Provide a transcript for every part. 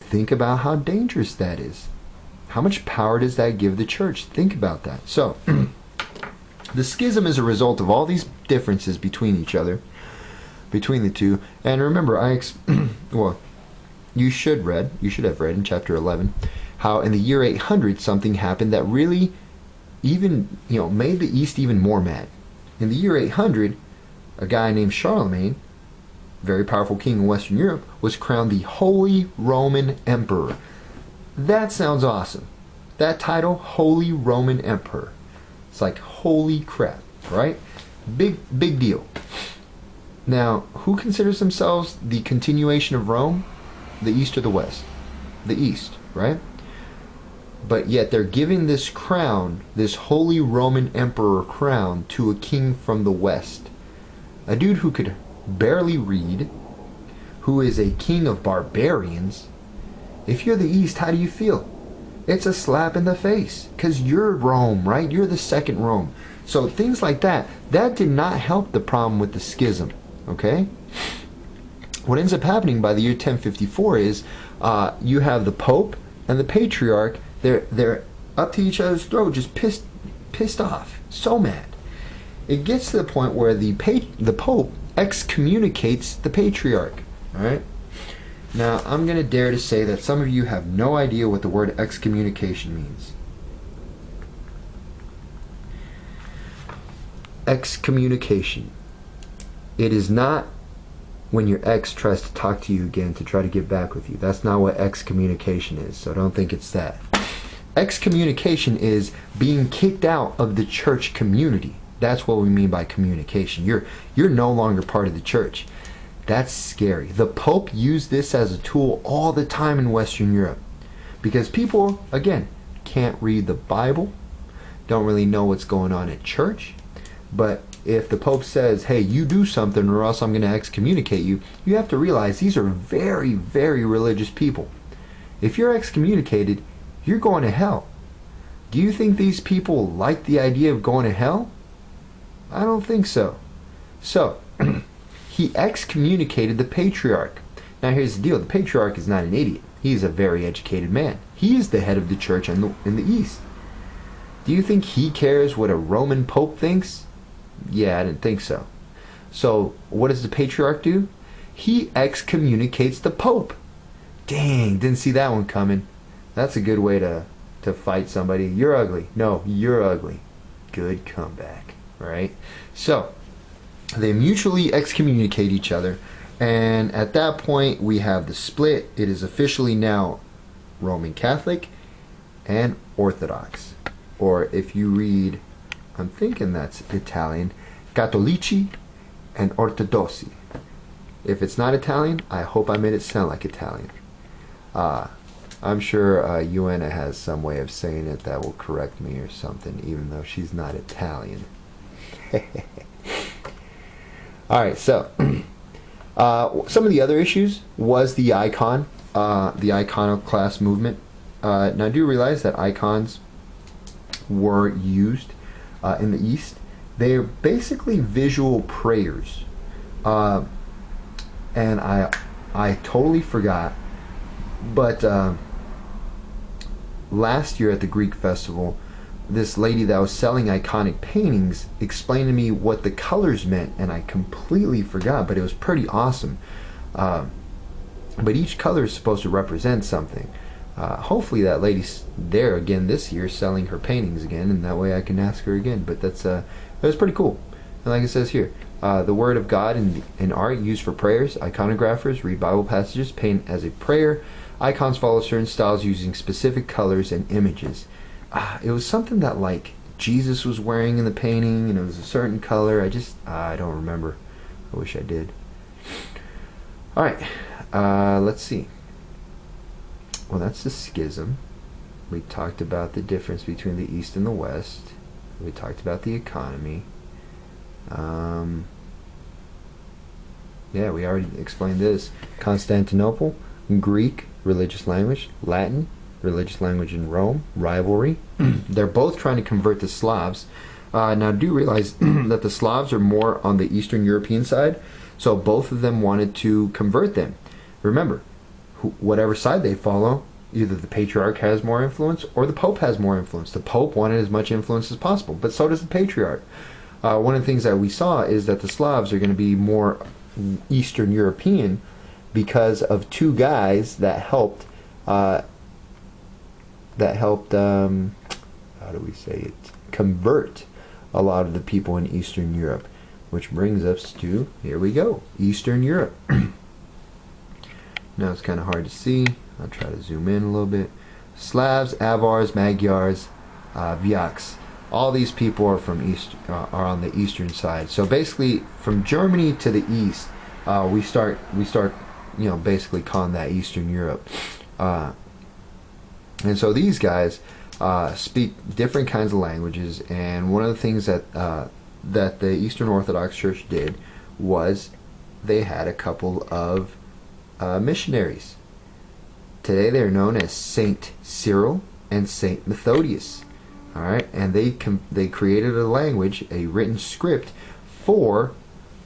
think about how dangerous that is. How much power does that give the church? Think about that. So, the schism is a result of all these differences between each other, between the two. And remember, well, you should have read in chapter 11 how in the year 800 something happened that really even, made the East even more mad. In the year 800, a guy named Charlemagne, very powerful king in Western Europe, was crowned the Holy Roman Emperor. That sounds awesome. That title, Holy Roman Emperor. It's like, holy crap, right? Big deal. Now, who considers themselves the continuation of Rome? The East or the West? The East, right? But yet they're giving this crown, this Holy Roman Emperor crown, to a king from the West. A dude who could barely read, who is a king of barbarians. If you're the East, how do you feel? It's a slap in the face, because you're Rome, right? You're the second Rome. So things like that did not help the problem with the schism, okay? What ends up happening by the year 1054 is you have the Pope and the Patriarch. They're up to each other's throat, just pissed off, so mad. It gets to the point where the Pope excommunicates the Patriarch. All right. Now I'm going to dare to say that some of you have no idea what the word excommunication means. Excommunication. It is not when your ex tries to talk to you again to try to get back with you. That's not what excommunication is, so don't think it's that. Excommunication is being kicked out of the church community. That's what we mean by communication. You're no longer part of the church. That's scary. The Pope used this as a tool all the time in Western Europe because people, again, can't read the Bible, don't really know what's going on at church. But if the Pope says, hey, you do something or else I'm going to excommunicate you, you have to realize these are very, very religious people. If you're excommunicated, you're going to hell. Do you think these people like the idea of going to hell? I don't think so. So, he excommunicated the Patriarch. Now here's the deal. The Patriarch is not an idiot. He's a very educated man. He is the head of the church in the East. Do you think he cares what a Roman Pope thinks? Yeah, I didn't think so. So, what does the Patriarch do? He excommunicates the Pope. Dang, didn't see that one coming. That's a good way to fight somebody. You're ugly. No, you're ugly. Good comeback, right? So, they mutually excommunicate each other, and at that point we have the split. It is officially now Roman Catholic and Orthodox. Or if you read, I'm thinking that's Italian, Cattolici and Ortodossi. If it's not Italian, I hope I made it sound like Italian. I'm sure Uena has some way of saying it that will correct me or something, even though she's not Italian. Alright, so some of the other issues was the icon, the iconoclast movement. Now I do realize that icons were used in the East. They are basically visual prayers. And I totally forgot, but last year at the Greek festival, this lady that was selling iconic paintings explained to me what the colors meant, and I completely forgot, but it was pretty awesome. But each color is supposed to represent something. Hopefully that lady's there again this year selling her paintings again, and that way I can ask her again. But that's it was pretty cool. And like it says here, the word of God in art used for prayers. Iconographers read Bible passages, paint as a prayer. Icons follow certain styles using specific colors and images. It was something that like Jesus was wearing in the painting, and it was a certain color. I don't remember. I wish I did. Alright, let's see. Well, that's the schism. We talked about the difference between the East and the West. We talked about the economy. Yeah, we already explained this. Constantinople, Greek, religious language. Latin, religious language in Rome. Rivalry. They're both trying to convert the Slavs. Now, do realize that the Slavs are more on the Eastern European side, so both of them wanted to convert them. Remember, whatever side they follow, either the patriarch has more influence or the pope has more influence. The pope wanted as much influence as possible, but so does the patriarch. One of the things that we saw is that the Slavs are going to be more Eastern European because of two guys that helped. How do we say it? Convert a lot of the people in Eastern Europe, which brings us to, here we go, Eastern Europe. Now it's kind of hard to see. I'll try to zoom in a little bit. Slavs, Avars, Magyars, Vyaks. All these people are from are on the eastern side. So basically, from Germany to the east, we start, basically calling that Eastern Europe. And so these guys speak different kinds of languages. And one of the things that that the Eastern Orthodox Church did was they had a couple of missionaries. Today they are known as Saint Cyril and Saint Methodius. All right, and they created a language, a written script for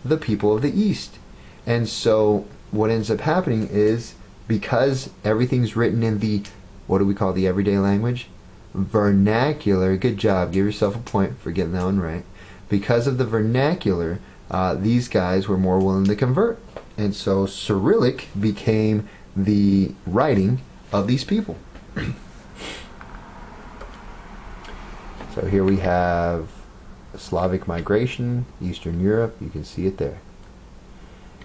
the people of the East. And so what ends up happening is, because everything's written in the, what do we call the everyday language? Vernacular. Good job. Give yourself a point for getting that one right. Because of the vernacular, these guys were more willing to convert. And so Cyrillic became the writing of these people. So here we have Slavic migration, Eastern Europe. You can see it there.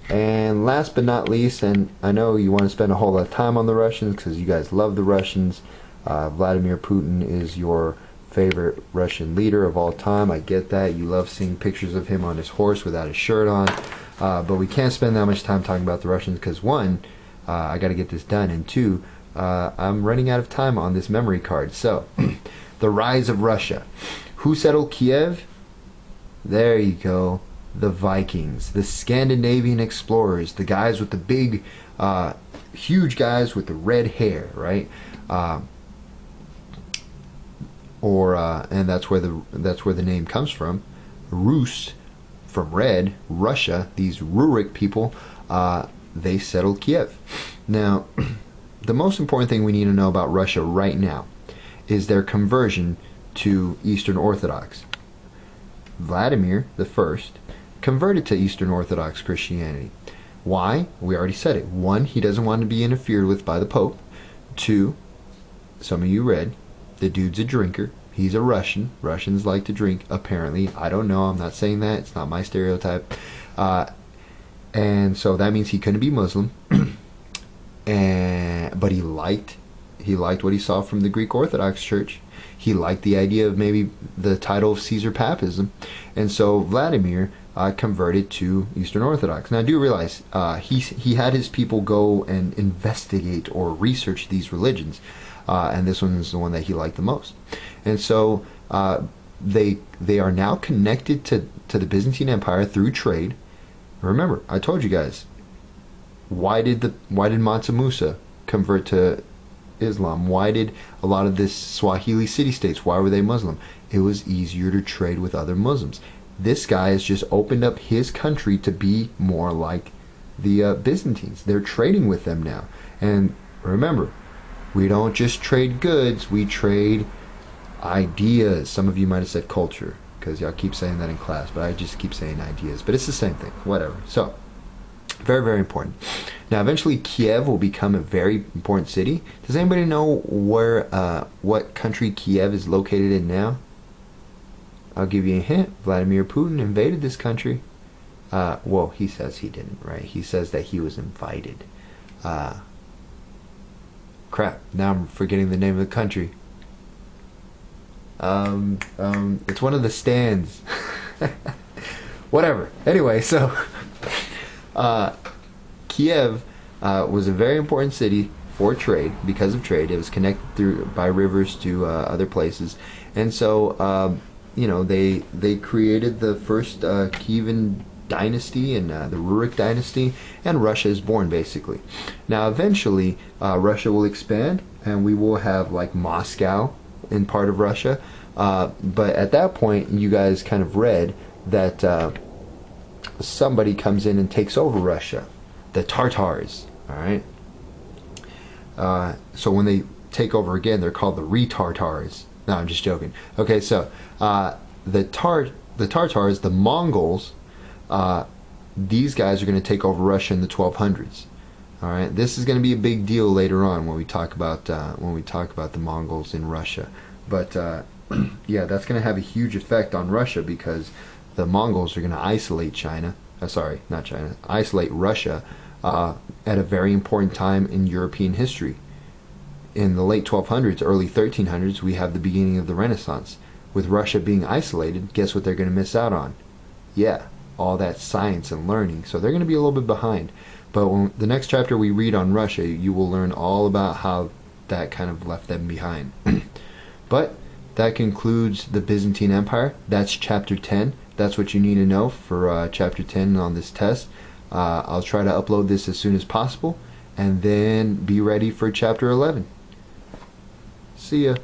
And last but not least, and I know you want to spend a whole lot of time on the Russians because you guys love the Russians. Vladimir Putin is your favorite Russian leader of all time. I get that. You love seeing pictures of him on his horse without his shirt on. But we can't spend that much time talking about the Russians because, one, I got to get this done, and two, I'm running out of time on this memory card. So, the rise of Russia. Who settled Kiev? There you go. The Vikings, the Scandinavian explorers, the guys with the big, huge guys with the red hair, right? And that's where the name comes from. Rus, from red, Russia. These Rurik people, they settled Kiev. Now, the most important thing we need to know about Russia right now is their conversion to Eastern Orthodox. Vladimir the First converted to Eastern Orthodox Christianity. Why? We already said it. One, he doesn't want to be interfered with by the Pope. Two, some of you read, the dude's a drinker. He's a Russian. Russians like to drink, apparently. I don't know. I'm not saying that. It's not my stereotype. And so that means he couldn't be Muslim. But he liked what he saw from the Greek Orthodox Church. He liked the idea of maybe the title of Caesar Papism. And so Vladimir converted to Eastern Orthodox. Now I do realize he had his people go and investigate or research these religions. And this one is the one that he liked the most. And so they are now connected to the Byzantine Empire through trade. Remember, I told you guys, why did Mansa Musa convert to Islam? Why did a lot of this Swahili city-states, why were they Muslim? It was easier to trade with other Muslims. This guy has just opened up his country to be more like the Byzantines. They're trading with them now. And remember, we don't just trade goods, we trade ideas. Some of you might have said culture, because y'all keep saying that in class, but I just keep saying ideas. But it's the same thing, whatever. So, very, very important. Now, eventually, Kiev will become a very important city. Does anybody know what country Kiev is located in now? I'll give you a hint. Vladimir Putin invaded this country. Well, he says he didn't, right? He says that he was invited. Crap, now I'm forgetting the name of the country. It's one of the stands. Whatever. Anyway, so Kiev was a very important city for trade, because of trade. It was connected by rivers to other places, and so they created the first Kievan dynasty and the Rurik dynasty, and Russia is born, basically. Now eventually Russia will expand, and we will have like Moscow in part of Russia, but at that point you guys kind of read that somebody comes in and takes over Russia, the Tartars. All right, So when they take over again, they're called the Retartars. No, I'm just joking. Okay, so the Tartars, the Mongols, these guys are going to take over Russia in the 1200s. All right, this is going to be a big deal later on when we talk about the Mongols in Russia. But yeah, that's going to have a huge effect on Russia because the Mongols are going to isolate China. Sorry, not China. Isolate Russia at a very important time in European history. In the late 1200s, early 1300s, we have the beginning of the Renaissance. With Russia being isolated, guess what they're going to miss out on? Yeah, all that science and learning. So they're going to be a little bit behind. But when the next chapter we read on Russia, you will learn all about how that kind of left them behind. But that concludes the Byzantine Empire. That's chapter 10. That's what you need to know for chapter 10 on this test. I'll try to upload this as soon as possible, and then be ready for chapter 11. See ya.